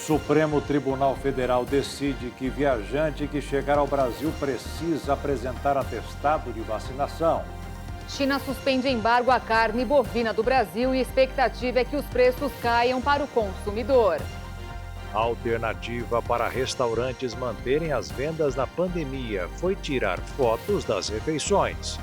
Supremo Tribunal Federal decide que viajante que chegar ao Brasil precisa apresentar atestado de vacinação. China suspende embargo à carne bovina do Brasil e expectativa é que os preços caiam para o consumidor. Alternativa para restaurantes manterem as vendas na pandemia foi tirar fotos das refeições.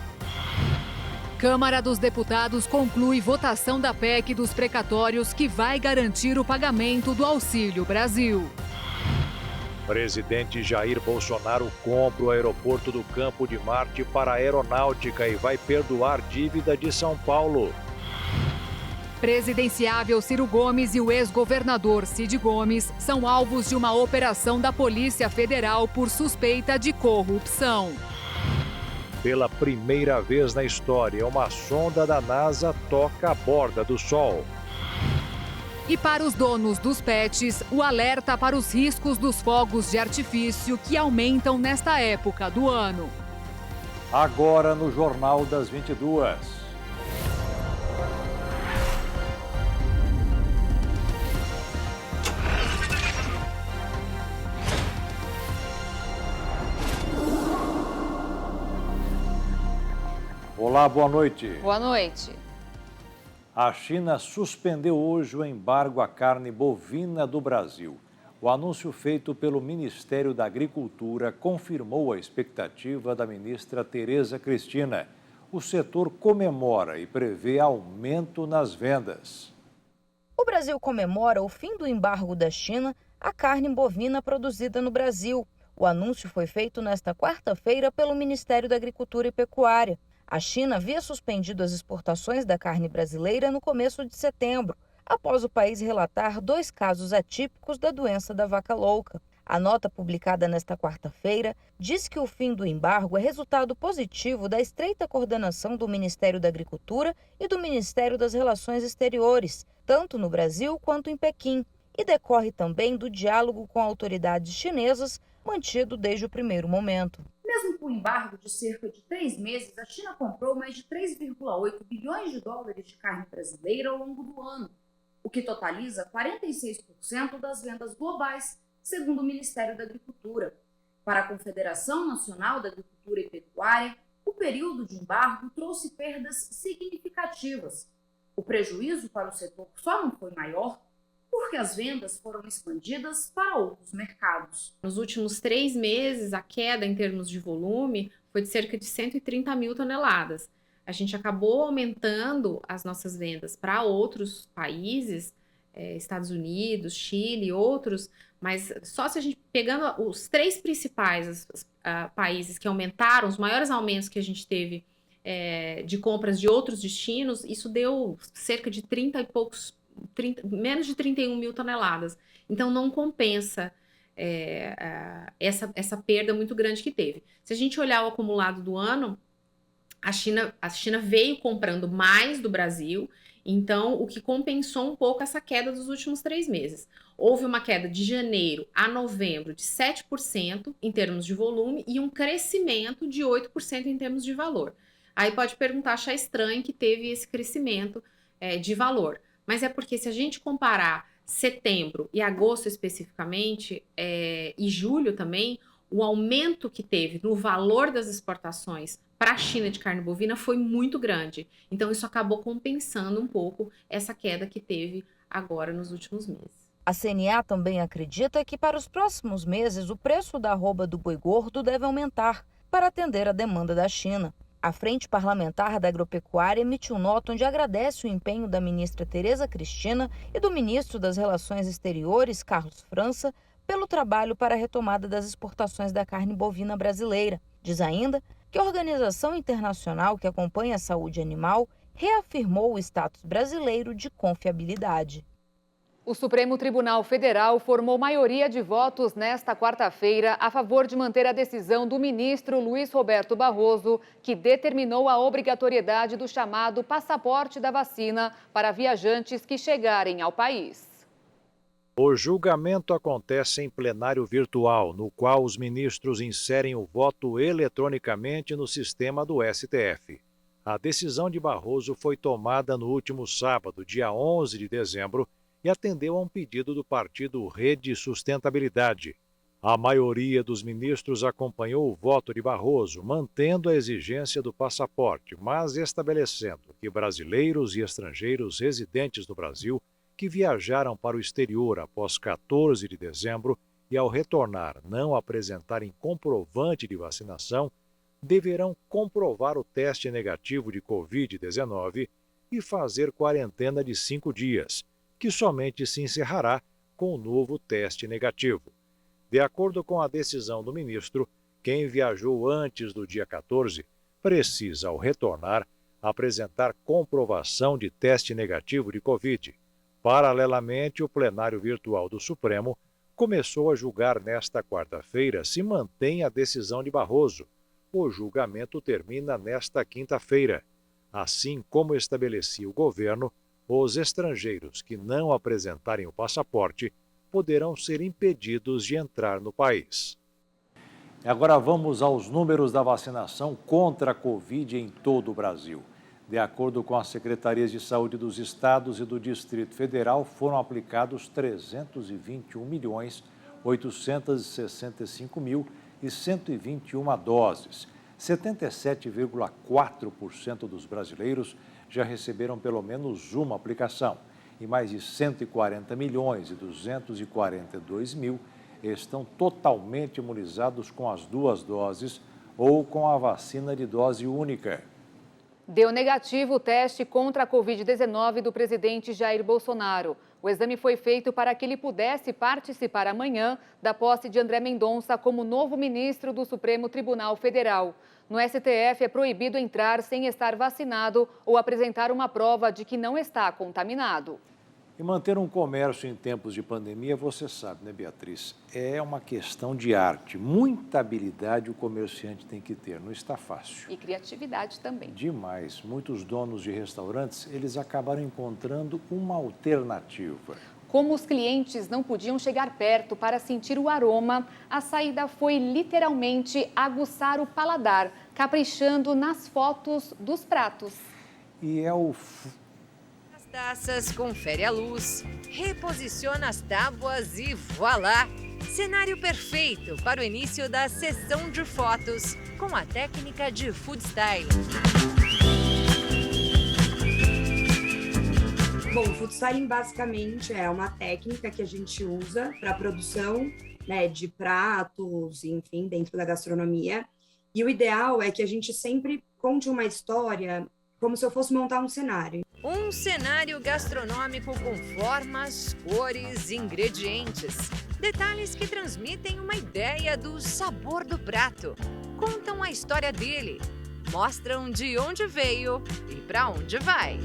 Câmara dos Deputados conclui votação da PEC dos precatórios que vai garantir o pagamento do Auxílio Brasil. Presidente Jair Bolsonaro compra o aeroporto do Campo de Marte para a aeronáutica e vai perdoar dívida de São Paulo. Presidenciável Ciro Gomes e o ex-governador Cid Gomes são alvos de uma operação da Polícia Federal por suspeita de corrupção. Pela primeira vez na história, uma sonda da NASA toca a borda do Sol. E para os donos dos pets, o alerta para os riscos dos fogos de artifício que aumentam nesta época do ano. Agora no Jornal das 22. Olá, boa noite. Boa noite. A China suspendeu hoje o embargo à carne bovina do Brasil. O anúncio feito pelo Ministério da Agricultura confirmou a expectativa da ministra Tereza Cristina. O setor comemora e prevê aumento nas vendas. O Brasil comemora o fim do embargo da China à carne bovina produzida no Brasil. O anúncio foi feito nesta quarta-feira pelo Ministério da Agricultura e Pecuária. A China havia suspendido as exportações da carne brasileira no começo de setembro, após o país relatar 2 casos atípicos da doença da vaca louca. A nota publicada nesta quarta-feira diz que o fim do embargo é resultado positivo da estreita coordenação do Ministério da Agricultura e do Ministério das Relações Exteriores, tanto no Brasil quanto em Pequim, e decorre também do diálogo com autoridades chinesas mantido desde o primeiro momento. Mesmo com o embargo de cerca de 3 meses, a China comprou mais de 3,8 bilhões de dólares de carne brasileira ao longo do ano, o que totaliza 46% das vendas globais, segundo o Ministério da Agricultura. Para a Confederação Nacional da Agricultura e Pecuária, o período de embargo trouxe perdas significativas. O prejuízo para o setor só não foi maior porque as vendas foram expandidas para outros mercados. Nos últimos 3 meses, a queda em termos de volume foi de cerca de 130 mil toneladas. A gente acabou aumentando as nossas vendas para outros países, Estados Unidos, Chile e outros, mas só se a gente, pegando os 3 principais países que aumentaram, os maiores aumentos que a gente teve de compras de outros destinos, isso deu cerca de menos de 31 mil toneladas. Então, não compensa essa perda muito grande que teve. Se a gente olhar o acumulado do ano, a China veio comprando mais do Brasil, então o que compensou um pouco essa queda dos últimos 3 meses. Houve uma queda de janeiro a novembro de 7% em termos de volume e um crescimento de 8% em termos de valor. Aí pode perguntar, achar estranho que teve esse crescimento de valor. Mas é porque se a gente comparar setembro e agosto especificamente, e julho também, o aumento que teve no valor das exportações para a China de carne bovina foi muito grande. Então isso acabou compensando um pouco essa queda que teve agora nos últimos meses. A CNA também acredita que para os próximos meses o preço da arroba do boi gordo deve aumentar para atender a demanda da China. A Frente Parlamentar da Agropecuária emitiu nota onde agradece o empenho da ministra Tereza Cristina e do ministro das Relações Exteriores, Carlos França, pelo trabalho para a retomada das exportações da carne bovina brasileira. Diz ainda que a organização internacional que acompanha a saúde animal reafirmou o status brasileiro de confiabilidade. O Supremo Tribunal Federal formou maioria de votos nesta quarta-feira a favor de manter a decisão do ministro Luiz Roberto Barroso, que determinou a obrigatoriedade do chamado passaporte da vacina para viajantes que chegarem ao país. O julgamento acontece em plenário virtual, no qual os ministros inserem o voto eletronicamente no sistema do STF. A decisão de Barroso foi tomada no último sábado, dia 11 de dezembro, e atendeu a um pedido do partido Rede Sustentabilidade. A maioria dos ministros acompanhou o voto de Barroso, mantendo a exigência do passaporte, mas estabelecendo que brasileiros e estrangeiros residentes no Brasil que viajaram para o exterior após 14 de dezembro e, ao retornar, não apresentarem comprovante de vacinação, deverão comprovar o teste negativo de Covid-19 e fazer quarentena de 5 dias, que somente se encerrará com o novo teste negativo. De acordo com a decisão do ministro, quem viajou antes do dia 14 precisa, ao retornar, apresentar comprovação de teste negativo de Covid. Paralelamente, o plenário virtual do Supremo começou a julgar nesta quarta-feira se mantém a decisão de Barroso. O julgamento termina nesta quinta-feira. Assim como estabelecia o governo, os estrangeiros que não apresentarem o passaporte poderão ser impedidos de entrar no país. Agora vamos aos números da vacinação contra a Covid em todo o Brasil. De acordo com as secretarias de saúde dos estados e do Distrito Federal, foram aplicados 321.865.121 doses. 77,4% dos brasileiros já receberam pelo menos uma aplicação e mais de 140.242.000 estão totalmente imunizados com as 2 doses ou com a vacina de dose única. Deu negativo o teste contra a Covid-19 do presidente Jair Bolsonaro. O exame foi feito para que ele pudesse participar amanhã da posse de André Mendonça como novo ministro do Supremo Tribunal Federal. No STF é proibido entrar sem estar vacinado ou apresentar uma prova de que não está contaminado. E manter um comércio em tempos de pandemia, você sabe, né, Beatriz? É uma questão de arte. Muita habilidade o comerciante tem que ter, não está fácil. E criatividade também. Demais. Muitos donos de restaurantes, eles acabaram encontrando uma alternativa. Como os clientes não podiam chegar perto para sentir o aroma, a saída foi literalmente aguçar o paladar, caprichando nas fotos dos pratos. E é o... Taças, confere a luz, reposiciona as tábuas e voilá! Cenário perfeito para o início da sessão de fotos com a técnica de food styling. Bom, o food styling basicamente é uma técnica que a gente usa para a produção, né, de pratos, enfim, dentro da gastronomia. E o ideal é que a gente sempre conte uma história como se eu fosse montar um cenário. Um cenário gastronômico com formas, cores, ingredientes. Detalhes que transmitem uma ideia do sabor do prato. Contam a história dele. Mostram de onde veio e para onde vai.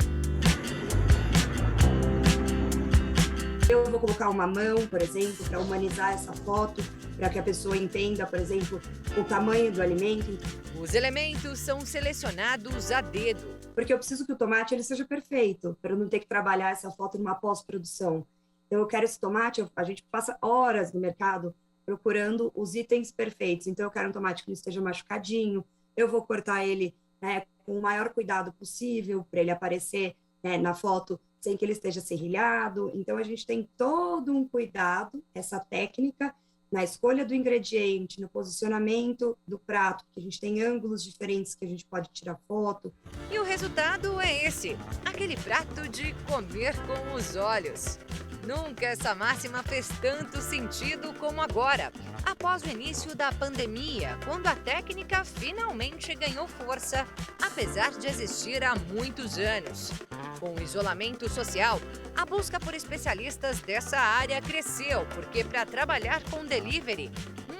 Eu vou colocar uma mão, por exemplo, para humanizar essa foto, para que a pessoa entenda, por exemplo, o tamanho do alimento. Os elementos são selecionados a dedo. Porque eu preciso que o tomate ele seja perfeito, para eu não ter que trabalhar essa foto numa pós-produção. Então, eu quero esse tomate, a gente passa horas no mercado procurando os itens perfeitos. Então, eu quero um tomate que não esteja machucadinho, eu vou cortar ele, né, com o maior cuidado possível, para ele aparecer, né, na foto sem que ele esteja serrilhado. Então, a gente tem todo um cuidado, essa técnica, na escolha do ingrediente, no posicionamento do prato, que a gente tem ângulos diferentes que a gente pode tirar foto. E o resultado é esse, aquele prato de comer com os olhos. Nunca essa máxima fez tanto sentido como agora, após o início da pandemia, quando a técnica finalmente ganhou força, apesar de existir há muitos anos. Com o isolamento social, a busca por especialistas dessa área cresceu, porque para trabalhar com delivery,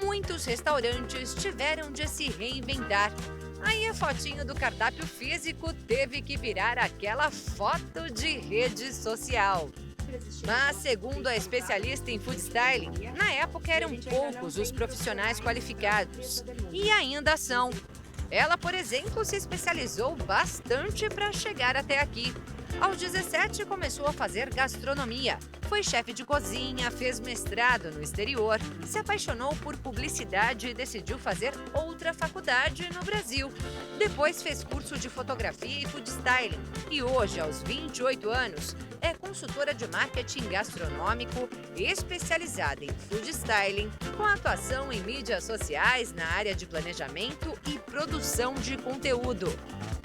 muitos restaurantes tiveram de se reinventar. Aí a fotinho do cardápio físico teve que virar aquela foto de rede social. Mas, segundo a especialista em food styling, na época eram poucos os profissionais qualificados. E ainda são. Ela, por exemplo, se especializou bastante para chegar até aqui. Aos 17, começou a fazer gastronomia. Foi chefe de cozinha, fez mestrado no exterior, se apaixonou por publicidade e decidiu fazer outra faculdade no Brasil. Depois fez curso de fotografia e food styling. E hoje, aos 28 anos, é consultora de marketing gastronômico especializada em food styling, com atuação em mídias sociais na área de planejamento e produção de conteúdo.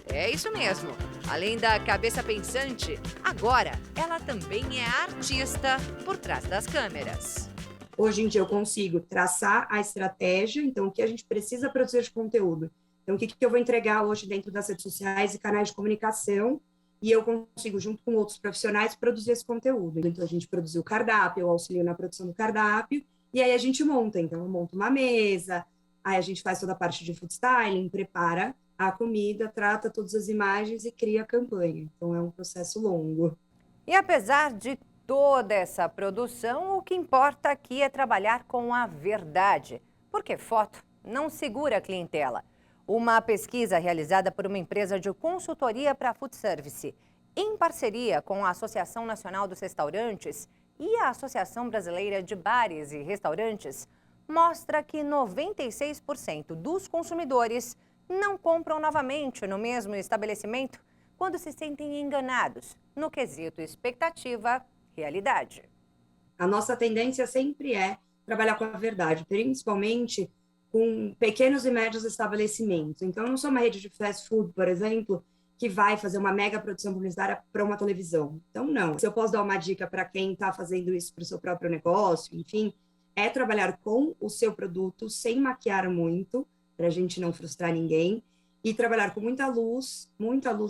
É isso mesmo. Além da cabeça pensante, agora ela também é artista por trás das câmeras. Hoje em dia eu consigo traçar a estratégia, então o que a gente precisa produzir de conteúdo. Então o que eu vou entregar hoje dentro das redes sociais e canais de comunicação, e eu consigo, junto com outros profissionais, produzir esse conteúdo. Então a gente produziu o cardápio, eu auxilio na produção do cardápio, e aí a gente monta. Então eu monto uma mesa, aí a gente faz toda a parte de food styling, prepara a comida, trata todas as imagens e cria a campanha. Então é um processo longo. E apesar de toda essa produção, o que importa aqui é trabalhar com a verdade, porque foto não segura a clientela. Uma pesquisa realizada por uma empresa de consultoria para food service, em parceria com a Associação Nacional dos Restaurantes e a Associação Brasileira de Bares e Restaurantes, mostra que 96% dos consumidores não compram novamente no mesmo estabelecimento quando se sentem enganados no quesito expectativa-realidade. A nossa tendência sempre é trabalhar com a verdade, principalmente com pequenos e médios estabelecimentos. Então, eu não sou uma rede de fast food, por exemplo, que vai fazer uma mega produção publicitária para uma televisão. Então, não. Se eu posso dar uma dica para quem está fazendo isso para o seu próprio negócio, enfim, é trabalhar com o seu produto sem maquiar muito, para a gente não frustrar ninguém, e trabalhar com muita luz,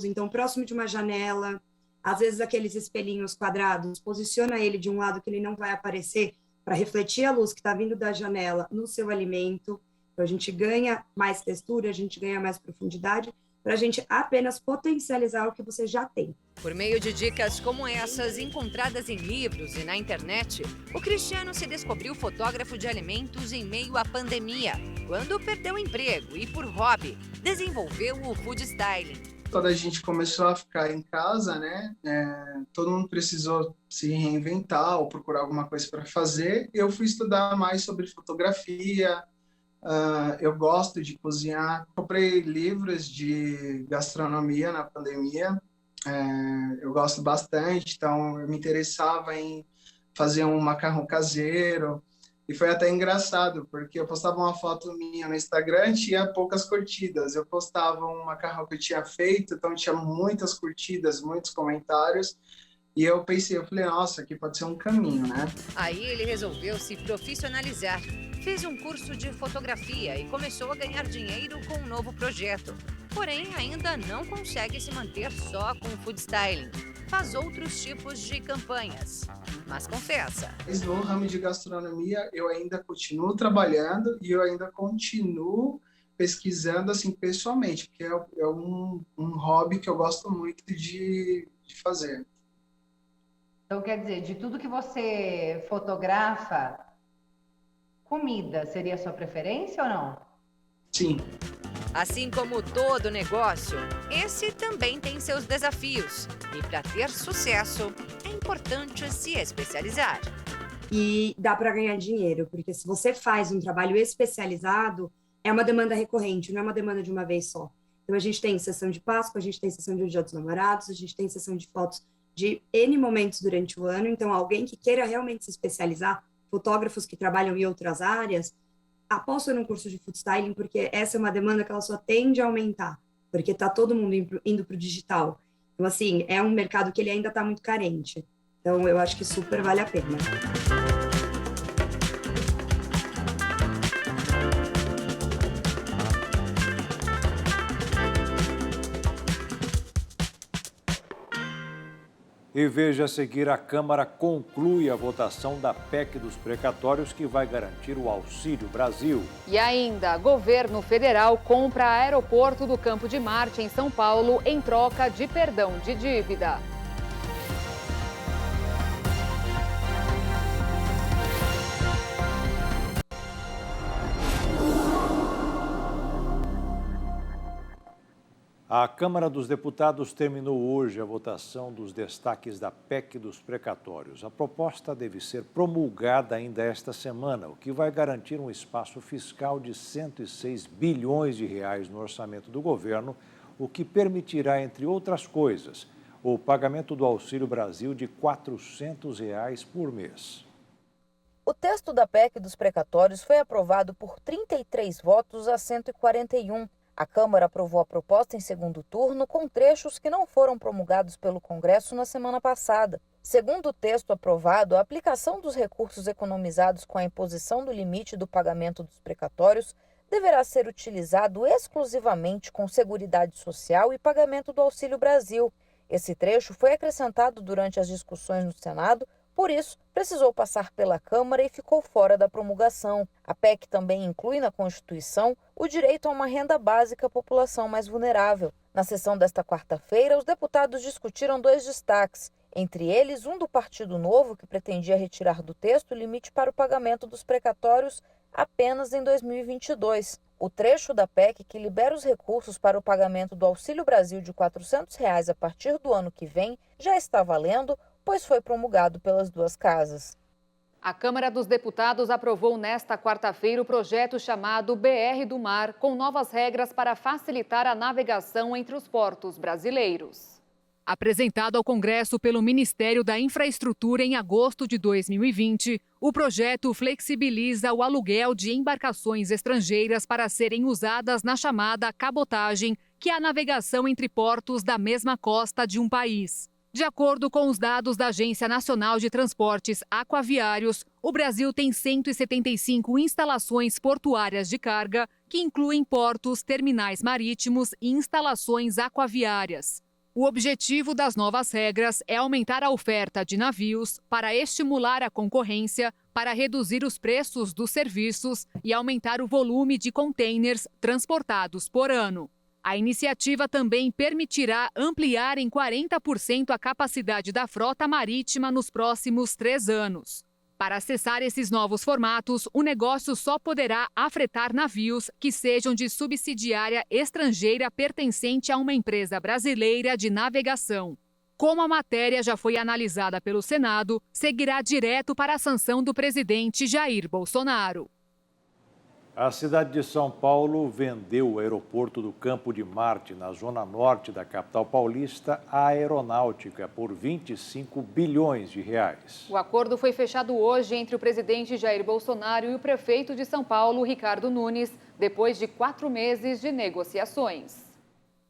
então próximo de uma janela, às vezes aqueles espelhinhos quadrados, posiciona ele de um lado que ele não vai aparecer, para refletir a luz que está vindo da janela no seu alimento. Então a gente ganha mais textura, a gente ganha mais profundidade, para a gente apenas potencializar o que você já tem. Por meio de dicas como essas, encontradas em livros e na internet, o Cristiano se descobriu fotógrafo de alimentos em meio à pandemia, quando perdeu o emprego e, por hobby, desenvolveu o food styling. Quando a gente começou a ficar em casa, né, todo mundo precisou se reinventar ou procurar alguma coisa para fazer. Eu fui estudar mais sobre fotografia. Eu gosto de cozinhar. Comprei livros de gastronomia na pandemia. Eu gosto bastante, então eu me interessava em fazer um macarrão caseiro. E foi até engraçado, porque eu postava uma foto minha no Instagram e tinha poucas curtidas. Eu postava um macarrão que eu tinha feito, então tinha muitas curtidas, muitos comentários. E eu falei, nossa, aqui pode ser um caminho, né? Aí ele resolveu se profissionalizar. Fez um curso de fotografia e começou a ganhar dinheiro com um novo projeto. Porém, ainda não consegue se manter só com o food styling. Faz outros tipos de campanhas. Mas confessa. No ramo de gastronomia, eu ainda continuo trabalhando e eu ainda continuo pesquisando assim pessoalmente, porque é um hobby que eu gosto muito de fazer. Então, quer dizer, de tudo que você fotografa, comida seria a sua preferência ou não? Sim. Assim como todo negócio, esse também tem seus desafios. E para ter sucesso, é importante se especializar. E dá para ganhar dinheiro, porque se você faz um trabalho especializado, é uma demanda recorrente, não é uma demanda de uma vez só. Então, a gente tem sessão de Páscoa, a gente tem sessão de Dia dos Namorados, a gente tem sessão de fotos de N momentos durante o ano. Então, alguém que queira realmente se especializar, fotógrafos que trabalham em outras áreas, aposta num curso de food styling, porque essa é uma demanda que ela só tende a aumentar, porque está todo mundo indo para o digital. Então, assim, é um mercado que ele ainda está muito carente. Então, eu acho que super vale a pena. E veja a seguir, a Câmara conclui a votação da PEC dos precatórios que vai garantir o Auxílio Brasil. E ainda, governo federal compra aeroporto do Campo de Marte, em São Paulo, em troca de perdão de dívida. A Câmara dos Deputados terminou hoje a votação dos destaques da PEC dos precatórios. A proposta deve ser promulgada ainda esta semana, o que vai garantir um espaço fiscal de 106 bilhões de reais no orçamento do governo, o que permitirá, entre outras coisas, o pagamento do Auxílio Brasil de R$ 400 por mês. O texto da PEC dos precatórios foi aprovado por 33 votos a 141. A Câmara aprovou a proposta em segundo turno com trechos que não foram promulgados pelo Congresso na semana passada. Segundo o texto aprovado, a aplicação dos recursos economizados com a imposição do limite do pagamento dos precatórios deverá ser utilizado exclusivamente com Seguridade Social e pagamento do Auxílio Brasil. Esse trecho foi acrescentado durante as discussões no Senado, por isso, precisou passar pela Câmara e ficou fora da promulgação. A PEC também inclui na Constituição o direito a uma renda básica à população mais vulnerável. Na sessão desta quarta-feira, os deputados discutiram 2 destaques, entre eles um do Partido Novo, que pretendia retirar do texto o limite para o pagamento dos precatórios apenas em 2022. O trecho da PEC que libera os recursos para o pagamento do Auxílio Brasil de R$ 400 a partir do ano que vem já está valendo, pois foi promulgado pelas 2 casas. A Câmara dos Deputados aprovou nesta quarta-feira o projeto chamado BR do Mar, com novas regras para facilitar a navegação entre os portos brasileiros. Apresentado ao Congresso pelo Ministério da Infraestrutura em agosto de 2020, o projeto flexibiliza o aluguel de embarcações estrangeiras para serem usadas na chamada cabotagem, que é a navegação entre portos da mesma costa de um país. De acordo com os dados da Agência Nacional de Transportes Aquaviários, o Brasil tem 175 instalações portuárias de carga, que incluem portos, terminais marítimos e instalações aquaviárias. O objetivo das novas regras é aumentar a oferta de navios para estimular a concorrência, para reduzir os preços dos serviços e aumentar o volume de contêineres transportados por ano. A iniciativa também permitirá ampliar em 40% a capacidade da frota marítima nos próximos 3 anos. Para acessar esses novos formatos, o negócio só poderá afretar navios que sejam de subsidiária estrangeira pertencente a uma empresa brasileira de navegação. Como a matéria já foi analisada pelo Senado, seguirá direto para a sanção do presidente Jair Bolsonaro. A cidade de São Paulo vendeu o aeroporto do Campo de Marte, na zona norte da capital paulista, à aeronáutica por 25 bilhões de reais. O acordo foi fechado hoje entre o presidente Jair Bolsonaro e o prefeito de São Paulo, Ricardo Nunes, depois de 4 meses de negociações.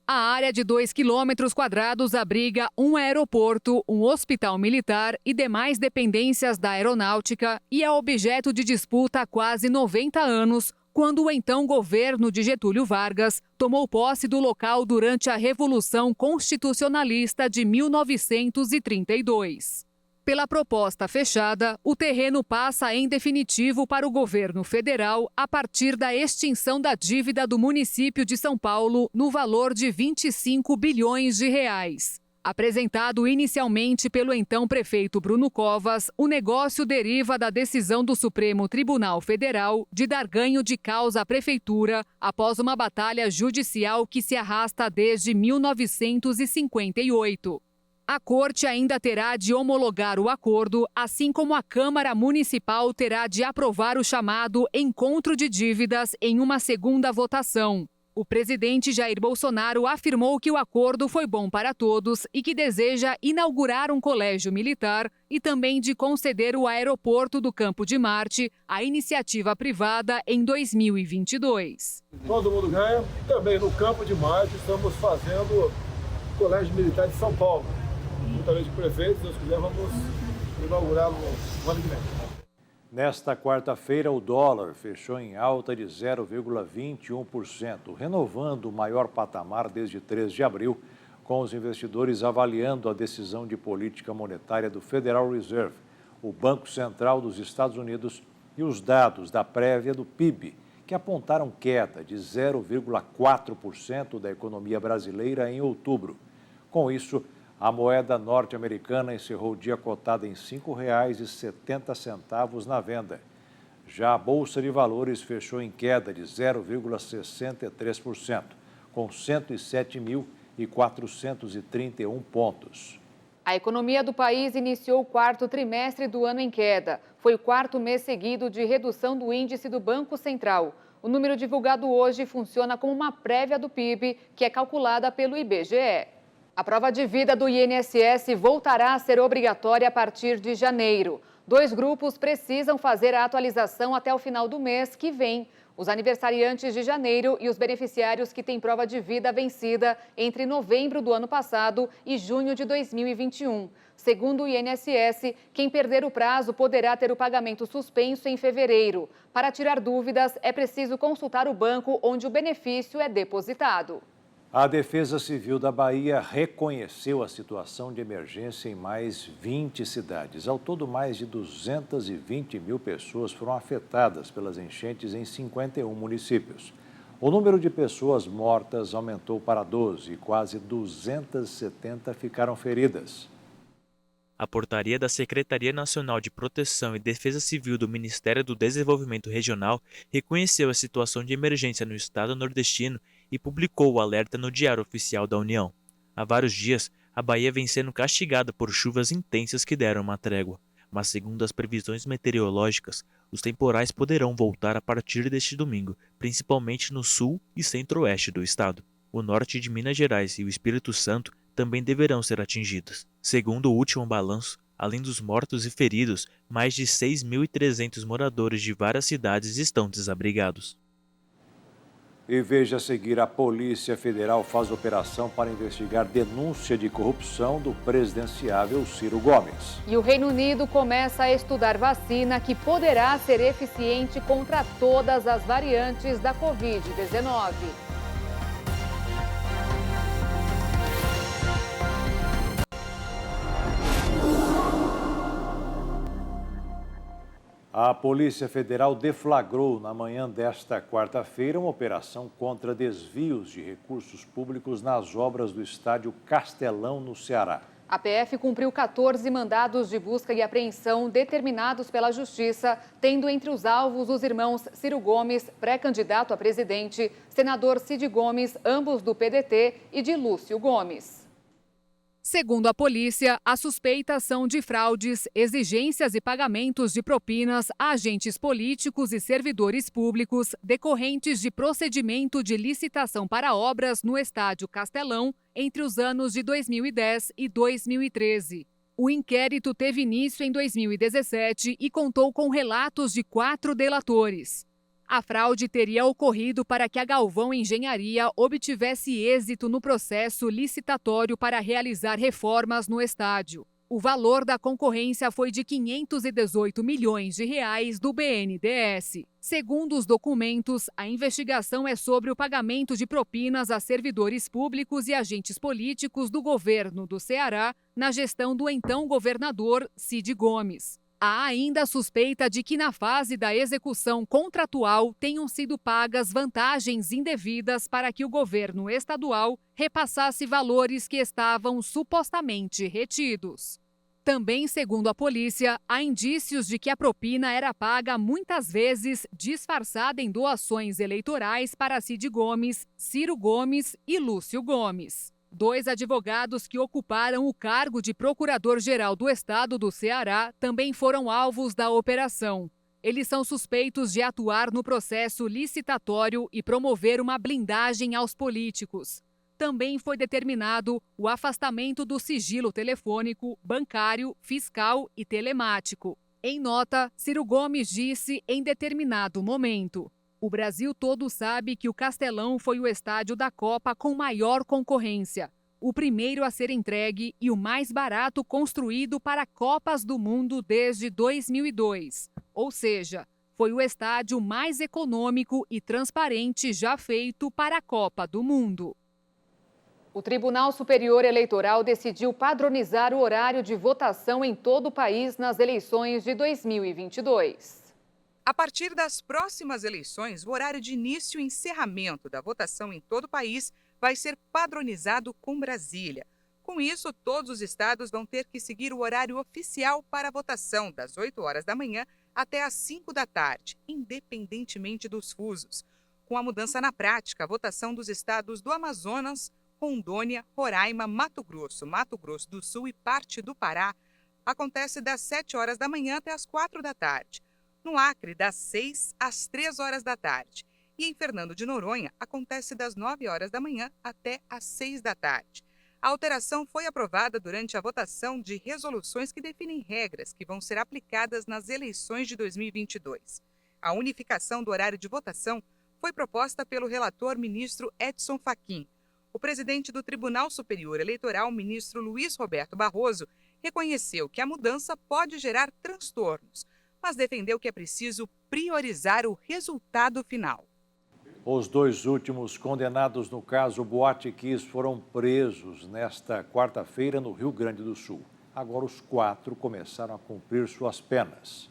A área de 2 km² abriga um aeroporto, um hospital militar e demais dependências da aeronáutica e é objeto de disputa há quase 90 anos, quando o então governo de Getúlio Vargas tomou posse do local durante a Revolução Constitucionalista de 1932. Pela proposta fechada, o terreno passa em definitivo para o governo federal a partir da extinção da dívida do município de São Paulo no valor de 25 bilhões de reais. Apresentado inicialmente pelo então prefeito Bruno Covas, o negócio deriva da decisão do Supremo Tribunal Federal de dar ganho de causa à prefeitura após uma batalha judicial que se arrasta desde 1958. A Corte ainda terá de homologar o acordo, assim como a Câmara Municipal terá de aprovar o chamado encontro de dívidas em uma segunda votação. O presidente Jair Bolsonaro afirmou que o acordo foi bom para todos e que deseja inaugurar um colégio militar e também de conceder o aeroporto do Campo de Marte à iniciativa privada em 2022. Todo mundo ganha. Também no Campo de Marte estamos fazendo o Colégio Militar de São Paulo. Juntamente com o prefeito, se Deus quiser, vamos inaugurar no ano que vem. Nesta quarta-feira, o dólar fechou em alta de 0,21%, renovando o maior patamar desde 3 de abril, com os investidores avaliando a decisão de política monetária do Federal Reserve, o Banco Central dos Estados Unidos, e os dados da prévia do PIB, que apontaram queda de 0,4% da economia brasileira em outubro. Com isso, a moeda norte-americana encerrou o dia cotada em R$ 5,70 na venda. Já a Bolsa de Valores fechou em queda de 0,63%, com 107.431 pontos. A economia do país iniciou o quarto trimestre do ano em queda. Foi o quarto mês seguido de redução do índice do Banco Central. O número divulgado hoje funciona como uma prévia do PIB, que é calculada pelo IBGE. A prova de vida do INSS voltará a ser obrigatória a partir de janeiro. 2 grupos precisam fazer a atualização até o final do mês que vem. Os aniversariantes de janeiro e os beneficiários que têm prova de vida vencida entre novembro do ano passado e junho de 2021. Segundo o INSS, quem perder o prazo poderá ter o pagamento suspenso em fevereiro. Para tirar dúvidas, é preciso consultar o banco onde o benefício é depositado. A Defesa Civil da Bahia reconheceu a situação de emergência em mais 20 cidades. Ao todo, mais de 220 mil pessoas foram afetadas pelas enchentes em 51 municípios. O número de pessoas mortas aumentou para 12 e quase 270 ficaram feridas. A portaria da Secretaria Nacional de Proteção e Defesa Civil do Ministério do Desenvolvimento Regional reconheceu a situação de emergência no estado nordestino e publicou o alerta no Diário Oficial da União. Há vários dias, a Bahia vem sendo castigada por chuvas intensas que deram uma trégua, mas segundo as previsões meteorológicas, os temporais poderão voltar a partir deste domingo, principalmente no sul e centro-oeste do estado. O norte de Minas Gerais e o Espírito Santo também deverão ser atingidos. Segundo o último balanço, além dos mortos e feridos, mais de 6.300 moradores de várias cidades estão desabrigados. E veja a seguir, a Polícia Federal faz operação para investigar denúncia de corrupção do presidenciável Ciro Gomes. E o Reino Unido começa a estudar vacina que poderá ser eficiente contra todas as variantes da Covid-19. A Polícia Federal deflagrou na manhã desta quarta-feira uma operação contra desvios de recursos públicos nas obras do estádio Castelão, no Ceará. A PF cumpriu 14 mandados de busca e apreensão determinados pela Justiça, tendo entre os alvos os irmãos Ciro Gomes, pré-candidato a presidente, senador Cid Gomes, ambos do PDT, e de Lúcio Gomes. Segundo a polícia, as suspeitas são de fraudes, exigências e pagamentos de propinas a agentes políticos e servidores públicos decorrentes de procedimento de licitação para obras no estádio Castelão entre os anos de 2010 e 2013. O inquérito teve início em 2017 e contou com relatos de 4 delatores. A fraude teria ocorrido para que a Galvão Engenharia obtivesse êxito no processo licitatório para realizar reformas no estádio. O valor da concorrência foi de R$ 518 milhões do BNDES. Segundo os documentos, a investigação é sobre o pagamento de propinas a servidores públicos e agentes políticos do governo do Ceará na gestão do então governador Cid Gomes. Há ainda a suspeita de que na fase da execução contratual tenham sido pagas vantagens indevidas para que o governo estadual repassasse valores que estavam supostamente retidos. Também, segundo a polícia, há indícios de que a propina era paga muitas vezes disfarçada em doações eleitorais para Cid Gomes, Ciro Gomes e Lúcio Gomes. 2 advogados que ocuparam o cargo de procurador-geral do estado do Ceará também foram alvos da operação. Eles são suspeitos de atuar no processo licitatório e promover uma blindagem aos políticos. Também foi determinado o afastamento do sigilo telefônico, bancário, fiscal e telemático. Em nota, Ciro Gomes disse em determinado momento: o Brasil todo sabe que o Castelão foi o estádio da Copa com maior concorrência, o primeiro a ser entregue e o mais barato construído para Copas do Mundo desde 2002. Ou seja, foi o estádio mais econômico e transparente já feito para a Copa do Mundo. O Tribunal Superior Eleitoral decidiu padronizar o horário de votação em todo o país nas eleições de 2022. A partir das próximas eleições, o horário de início e encerramento da votação em todo o país vai ser padronizado com Brasília. Com isso, todos os estados vão ter que seguir o horário oficial para a votação, das 8 horas da manhã até às 5 da tarde, independentemente dos fusos. Com a mudança na prática, a votação dos estados do Amazonas, Rondônia, Roraima, Mato Grosso do Sul e parte do Pará acontece das 7 horas da manhã até as 4 da tarde. No Acre, das 6 às 3 horas da tarde. E em Fernando de Noronha, acontece das 9 horas da manhã até às 6 da tarde. A alteração foi aprovada durante a votação de resoluções que definem regras que vão ser aplicadas nas eleições de 2022. A unificação do horário de votação foi proposta pelo relator ministro Edson Fachin. O presidente do Tribunal Superior Eleitoral, ministro Luís Roberto Barroso, reconheceu que a mudança pode gerar transtornos, mas defendeu que é preciso priorizar o resultado final. Os 2 últimos condenados no caso Boate Kiss foram presos nesta quarta-feira no Rio Grande do Sul. Agora os 4 começaram a cumprir suas penas.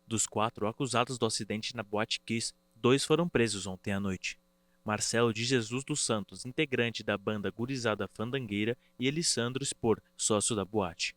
Dos 4 acusados do acidente na Boate Kiss, 2 foram presos ontem à noite. Marcelo de Jesus dos Santos, integrante da banda Gurizada Fandangueira, e Elissandro Spor, sócio da boate.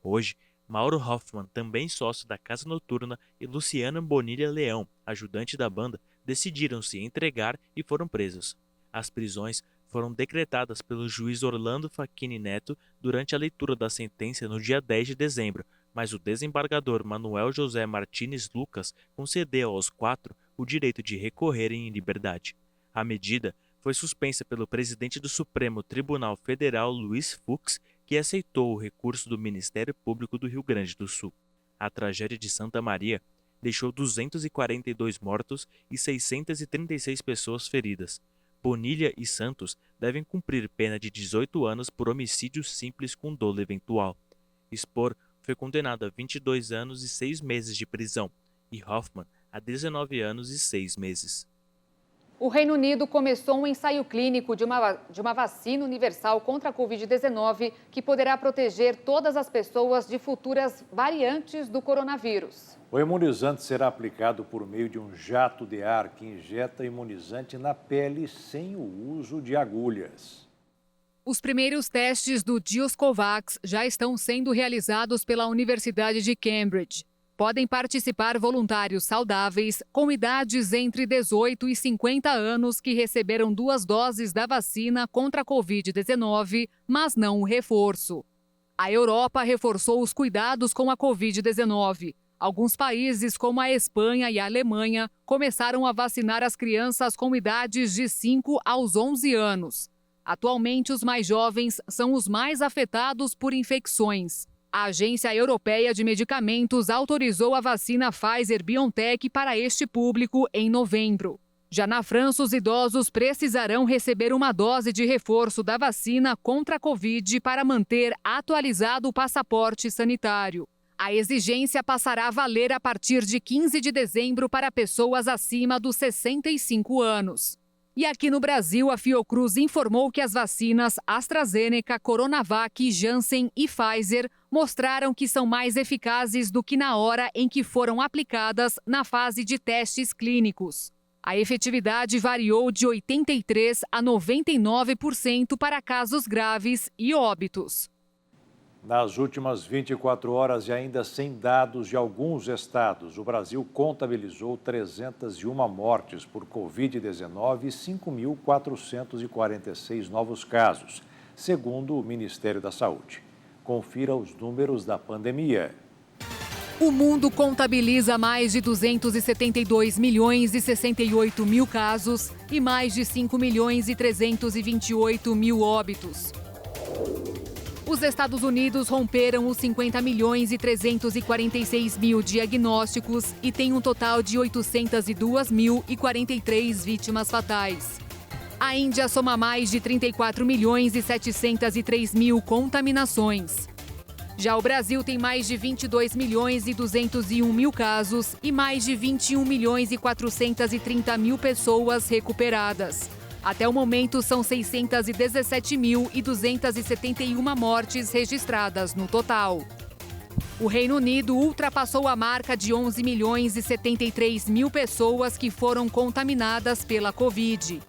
Hoje, Mauro Hoffman, também sócio da Casa Noturna, e Luciana Bonilha Leão, ajudante da banda, decidiram se entregar e foram presos. As prisões foram decretadas pelo juiz Orlando Facchini Neto durante a leitura da sentença no dia 10 de dezembro, mas o desembargador Manuel José Martínez Lucas concedeu aos 4 o direito de recorrerem em liberdade. A medida foi suspensa pelo presidente do Supremo Tribunal Federal, Luiz Fux, que aceitou o recurso do Ministério Público do Rio Grande do Sul. A tragédia de Santa Maria deixou 242 mortos e 636 pessoas feridas. Bonilha e Santos devem cumprir pena de 18 anos por homicídio simples com dolo eventual. Spor foi condenado a 22 anos e 6 meses de prisão e Hoffman a 19 anos e 6 meses. O Reino Unido começou um ensaio clínico de uma vacina universal contra a Covid-19 que poderá proteger todas as pessoas de futuras variantes do coronavírus. O imunizante será aplicado por meio de um jato de ar que injeta imunizante na pele sem o uso de agulhas. Os primeiros testes do Dioscovax já estão sendo realizados pela Universidade de Cambridge. Podem participar voluntários saudáveis com idades entre 18 e 50 anos que receberam 2 doses da vacina contra a Covid-19, mas não o reforço. A Europa reforçou os cuidados com a Covid-19. Alguns países, como a Espanha e a Alemanha, começaram a vacinar as crianças com idades de 5 aos 11 anos. Atualmente, os mais jovens são os mais afetados por infecções. A Agência Europeia de Medicamentos autorizou a vacina Pfizer-BioNTech para este público em novembro. Já na França, os idosos precisarão receber uma dose de reforço da vacina contra a Covid para manter atualizado o passaporte sanitário. A exigência passará a valer a partir de 15 de dezembro para pessoas acima dos 65 anos. E aqui no Brasil, a Fiocruz informou que as vacinas AstraZeneca, Coronavac, Janssen e Pfizer mostraram que são mais eficazes do que na hora em que foram aplicadas na fase de testes clínicos. A efetividade variou de 83% a 99% para casos graves e óbitos. Nas últimas 24 horas e ainda sem dados de alguns estados, o Brasil contabilizou 301 mortes por Covid-19 e 5.446 novos casos, segundo o Ministério da Saúde. Confira os números da pandemia. O mundo contabiliza mais de 272 milhões e 68 mil casos e mais de 5 milhões e 328 mil óbitos. Os Estados Unidos romperam os 50 milhões e 346 mil diagnósticos e tem um total de 802.043 vítimas fatais. A Índia soma mais de 34 milhões e 703 mil contaminações. Já o Brasil tem mais de 22 milhões e 201 mil casos e mais de 21 milhões e 430 mil pessoas recuperadas. Até o momento, são 617.271 mortes registradas no total. O Reino Unido ultrapassou a marca de 11 milhões e 73 mil pessoas que foram contaminadas pela Covid.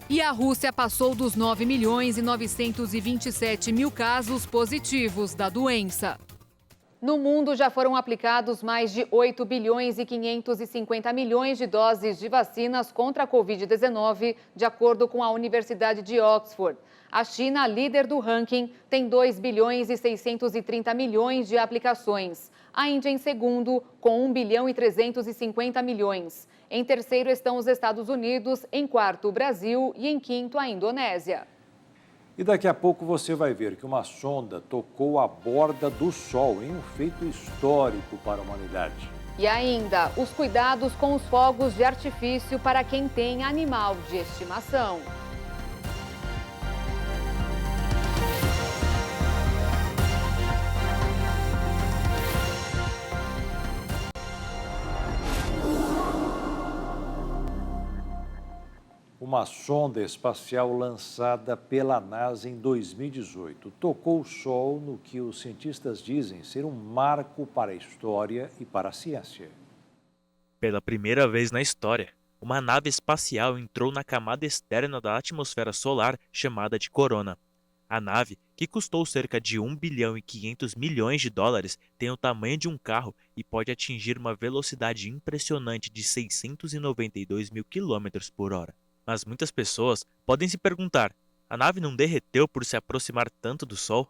E a Rússia passou dos 9 milhões e 927 mil casos positivos da doença. No mundo, já foram aplicados mais de 8 bilhões e 550 milhões de doses de vacinas contra a Covid-19, de acordo com a Universidade de Oxford. A China, líder do ranking, tem 2 bilhões e 630 milhões de aplicações. A Índia em segundo, com 1 bilhão e 350 milhões. Em terceiro estão os Estados Unidos, em quarto o Brasil e em quinto a Indonésia. E daqui a pouco você vai ver que uma sonda tocou a borda do Sol em um feito histórico para a humanidade. E ainda, os cuidados com os fogos de artifício para quem tem animal de estimação. Uma sonda espacial lançada pela NASA em 2018 tocou o Sol no que os cientistas dizem ser um marco para a história e para a ciência. Pela primeira vez na história, uma nave espacial entrou na camada externa da atmosfera solar chamada de Corona. A nave, que custou cerca de 1 bilhão e 500 milhões de dólares, tem o tamanho de um carro e pode atingir uma velocidade impressionante de 692 mil quilômetros por hora. Mas muitas pessoas podem se perguntar, a nave não derreteu por se aproximar tanto do Sol?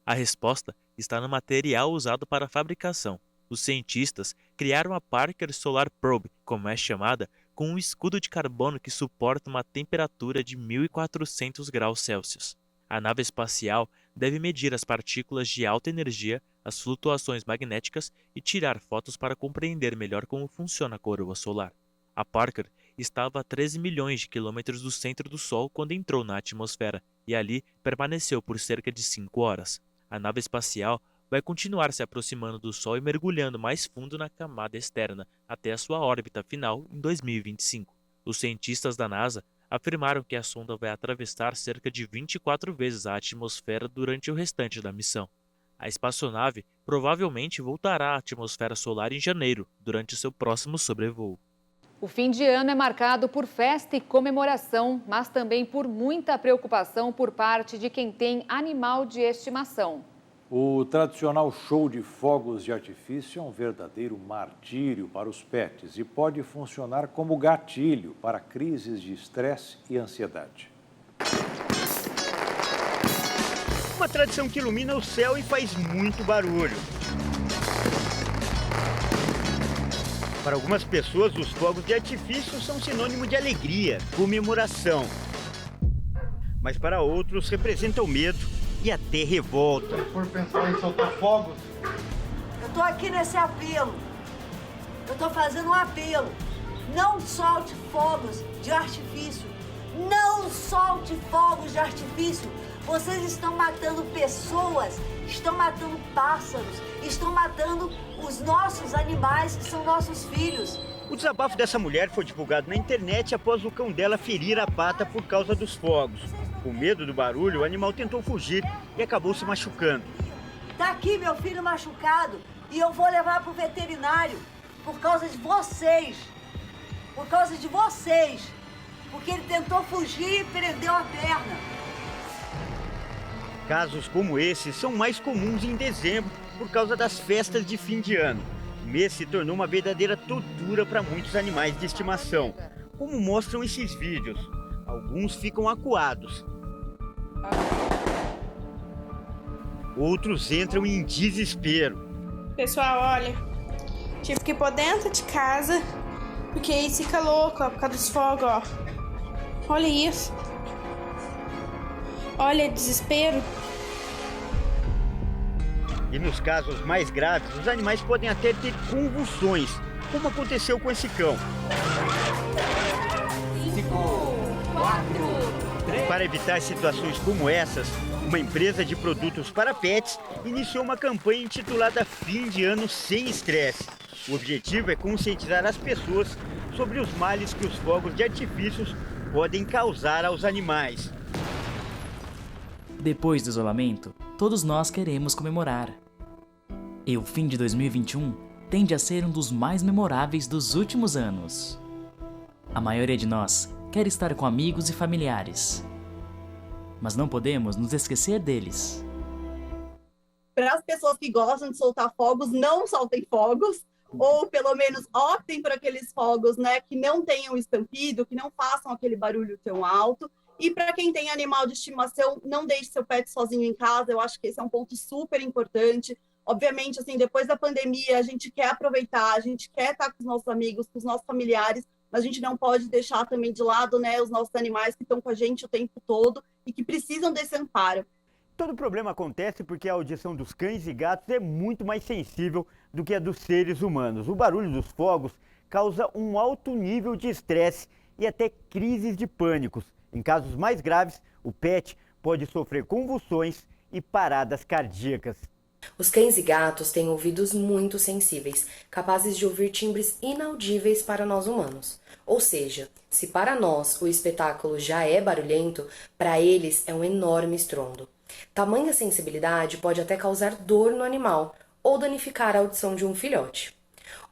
A resposta está no material usado para a fabricação. Os cientistas criaram a Parker Solar Probe, como é chamada, com um escudo de carbono que suporta uma temperatura de 1.400 graus Celsius. A nave espacial deve medir as partículas de alta energia, as flutuações magnéticas e tirar fotos para compreender melhor como funciona a coroa solar. A Parker estava a 13 milhões de quilômetros do centro do Sol quando entrou na atmosfera e ali permaneceu por cerca de 5 horas. A nave espacial vai continuar se aproximando do Sol e mergulhando mais fundo na camada externa até a sua órbita final em 2025. Os cientistas da NASA afirmaram que a sonda vai atravessar cerca de 24 vezes a atmosfera durante o restante da missão. A espaçonave provavelmente voltará à atmosfera solar em janeiro, durante seu próximo sobrevoo. O fim de ano é marcado por festa e comemoração, mas também por muita preocupação por parte de quem tem animal de estimação. O tradicional show de fogos de artifício é um verdadeiro martírio para os pets e pode funcionar como gatilho para crises de estresse e ansiedade. Uma tradição que ilumina o céu e faz muito barulho. Para algumas pessoas, os fogos de artifício são sinônimo de alegria, comemoração. Mas para outros, representam medo e até revolta. Se for pensar em soltar fogos... Eu tô aqui nesse apelo. Eu tô fazendo um apelo. Não solte fogos de artifício. Não solte fogos de artifício. Vocês estão matando pessoas, estão matando pássaros, estão matando os nossos animais, que são nossos filhos. O desabafo dessa mulher foi divulgado na internet após o cão dela ferir a pata por causa dos fogos. Com medo do barulho, o animal tentou fugir e acabou se machucando. Tá aqui meu filho machucado e eu vou levar pro veterinário por causa de vocês. Por causa de vocês. Porque ele tentou fugir e perdeu a perna. Casos como esse são mais comuns em dezembro por causa das festas de fim de ano. O mês se tornou uma verdadeira tortura para muitos animais de estimação, como mostram esses vídeos. Alguns ficam acuados. Outros entram em desespero. Pessoal, olha, tive que ir por dentro de casa, porque aí fica louco, ó, por causa dos fogos, ó. Olha isso. Olha, desespero. E nos casos mais graves, os animais podem até ter convulsões, como aconteceu com esse cão. 5, 4, 3... Para evitar situações como essas, uma empresa de produtos para pets iniciou uma campanha intitulada Fim de Ano Sem Estresse. O objetivo é conscientizar as pessoas sobre os males que os fogos de artifícios podem causar aos animais. Depois do isolamento, todos nós queremos comemorar. E o fim de 2021 tende a ser um dos mais memoráveis dos últimos anos. A maioria de nós quer estar com amigos e familiares, mas não podemos nos esquecer deles. para as pessoas que gostam de soltar fogos, não soltem fogos, ou pelo menos optem por aqueles fogos, né, que não tenham estampido, que não façam aquele barulho tão alto. E para quem tem animal de estimação, não deixe seu pet sozinho em casa. Eu acho que esse é um ponto super importante. Obviamente, assim, depois da pandemia, a gente quer aproveitar, a gente quer estar com os nossos amigos, com os nossos familiares, mas a gente não pode deixar também de lado, né, os nossos animais que estão com a gente o tempo todo e que precisam desse amparo. Todo problema acontece porque a audição dos cães e gatos é muito mais sensível do que a dos seres humanos. O barulho dos fogos causa um alto nível de estresse e até crises de pânico. Em casos mais graves, o pet pode sofrer convulsões e paradas cardíacas. Os cães e gatos têm ouvidos muito sensíveis, capazes de ouvir timbres inaudíveis para nós humanos. Ou seja, se para nós o espetáculo já é barulhento, para eles é um enorme estrondo. Tamanha sensibilidade pode até causar dor no animal ou danificar a audição de um filhote.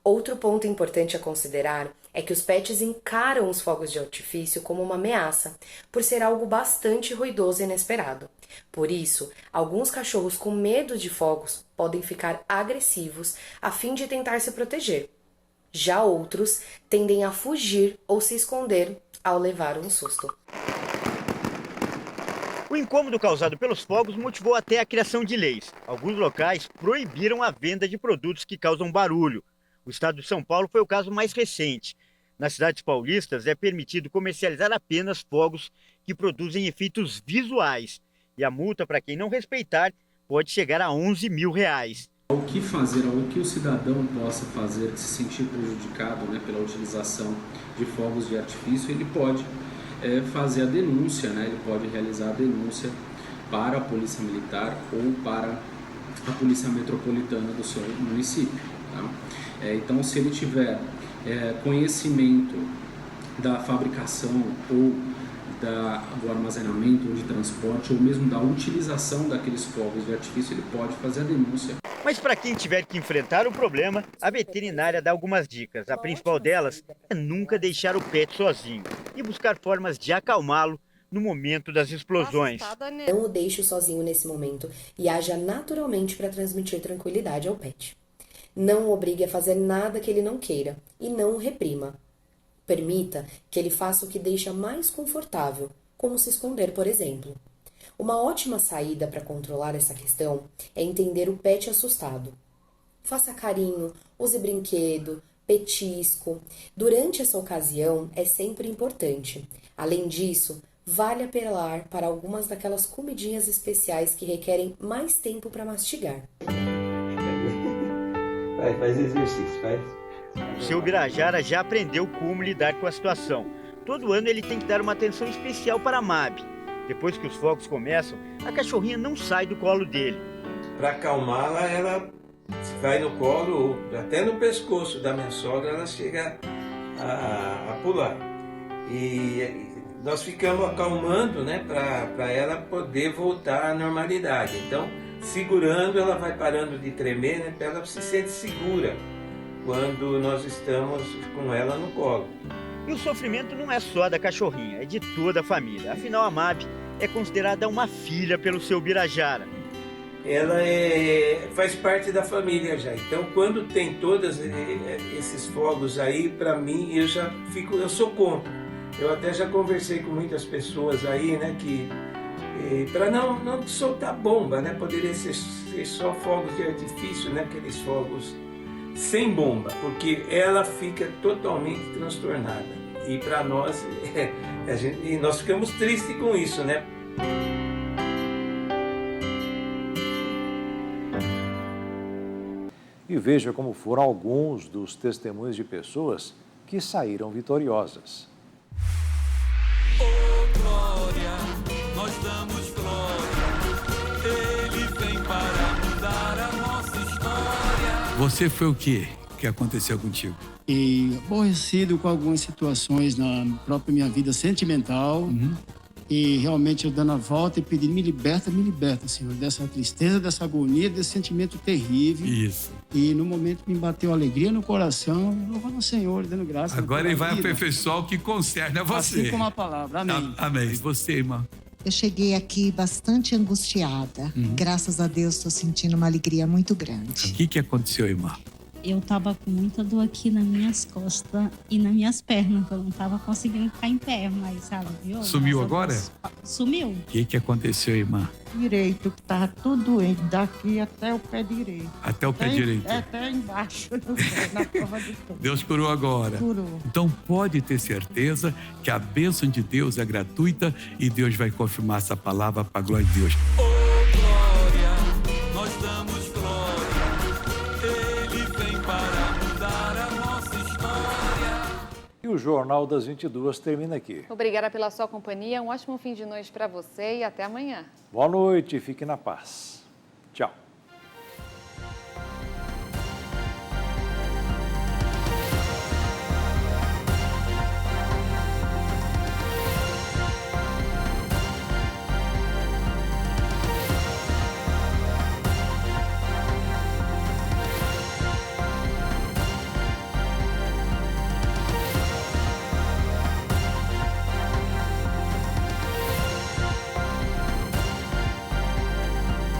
Outro ponto importante a considerar é que os pets encaram os fogos de artifício como uma ameaça, por ser algo bastante ruidoso e inesperado. Por isso, alguns cachorros com medo de fogos podem ficar agressivos a fim de tentar se proteger. Já outros tendem a fugir ou se esconder ao levar um susto. O incômodo causado pelos fogos motivou até a criação de leis. Alguns locais proibiram a venda de produtos que causam barulho. O estado de São Paulo foi o caso mais recente. Nas cidades paulistas é permitido comercializar apenas fogos que produzem efeitos visuais. E a multa para quem não respeitar pode chegar a R$11 mil. O que fazer, o que o cidadão possa fazer que se sentir prejudicado, né, pela utilização de fogos de artifício, ele pode fazer a denúncia, né, ele pode realizar a denúncia para a Polícia Militar ou para a Polícia Metropolitana do seu município. Tá? Então, se ele tiver conhecimento da fabricação ou do armazenamento ou de transporte ou mesmo da utilização daqueles fogos de artifício, ele pode fazer a denúncia. Mas para quem tiver que enfrentar o problema, a veterinária dá algumas dicas. A principal delas é nunca deixar o pet sozinho e buscar formas de acalmá-lo no momento das explosões. Não o deixe sozinho nesse momento e haja naturalmente para transmitir tranquilidade ao pet. Não o obrigue a fazer nada que ele não queira e não o reprima. Permita que ele faça o que deixa mais confortável, como se esconder, por exemplo. Uma ótima saída para controlar essa questão é entender o pet assustado. Faça carinho, use brinquedo, petisco. Durante essa ocasião é sempre importante. Além disso, vale apelar para algumas daquelas comidinhas especiais que requerem mais tempo para mastigar. Faz exercício, faz. O seu Birajara já aprendeu como lidar com a situação. Todo ano ele tem que dar uma atenção especial para a Mab. Depois que os fogos começam, a cachorrinha não sai do colo dele. Para acalmá-la, ela vai no colo, ou até no pescoço da minha sogra, ela chega a pular. E nós ficamos acalmando, né, para ela poder voltar à normalidade. Então, segurando, ela vai parando de tremer, né, para ela se sentir segura quando nós estamos com ela no colo. E o sofrimento não é só da cachorrinha, é de toda a família. Afinal, a Mab é considerada uma filha pelo seu Birajara. Ela faz parte da família já. Então, quando tem todos esses fogos aí, para mim, eu sou contra. Eu até já conversei com muitas pessoas aí, né, que para não soltar bomba, né, poderia ser só fogos de artifício, né, aqueles fogos sem bomba, porque ela fica totalmente transtornada. E para nós, nós ficamos tristes com isso, né? E veja como foram alguns dos testemunhos de pessoas que saíram vitoriosas. Oh, glória, nós damos glória, ele vem para mudar a nossa história. Você foi o quê que aconteceu contigo? E aborrecido com algumas situações na própria minha vida sentimental. E realmente eu dando a volta e pedindo, me liberta, Senhor, dessa tristeza, dessa agonia, desse sentimento terrível. Isso. E no momento me bateu alegria no coração, louvando o Senhor, dando graças. Agora ele vai aperfeiçoar o que concerne a você. Assim como a palavra, amém. Amém. E você, irmã? Eu cheguei aqui bastante angustiada. Graças a Deus, estou sentindo uma alegria muito grande. O que aconteceu, irmã? Eu tava com muita dor aqui nas minhas costas e nas minhas pernas, que eu não tava conseguindo ficar em pé, mas sabe, viu? Sumiu agora? Sumiu. O que aconteceu, irmã? Direito, que tava tudo doente, daqui até o pé direito. Até o pé direito? Até embaixo, no pé, na prova do tudo. Deus curou agora. Curou. Então pode ter certeza que a bênção de Deus é gratuita e Deus vai confirmar essa palavra para a glória de Deus. Nós damos glória, Ele vem para mudar a nossa história. E o Jornal das 22 termina aqui. Obrigada pela sua companhia, um ótimo fim de noite para você e até amanhã. Boa noite, fique na paz. Tchau.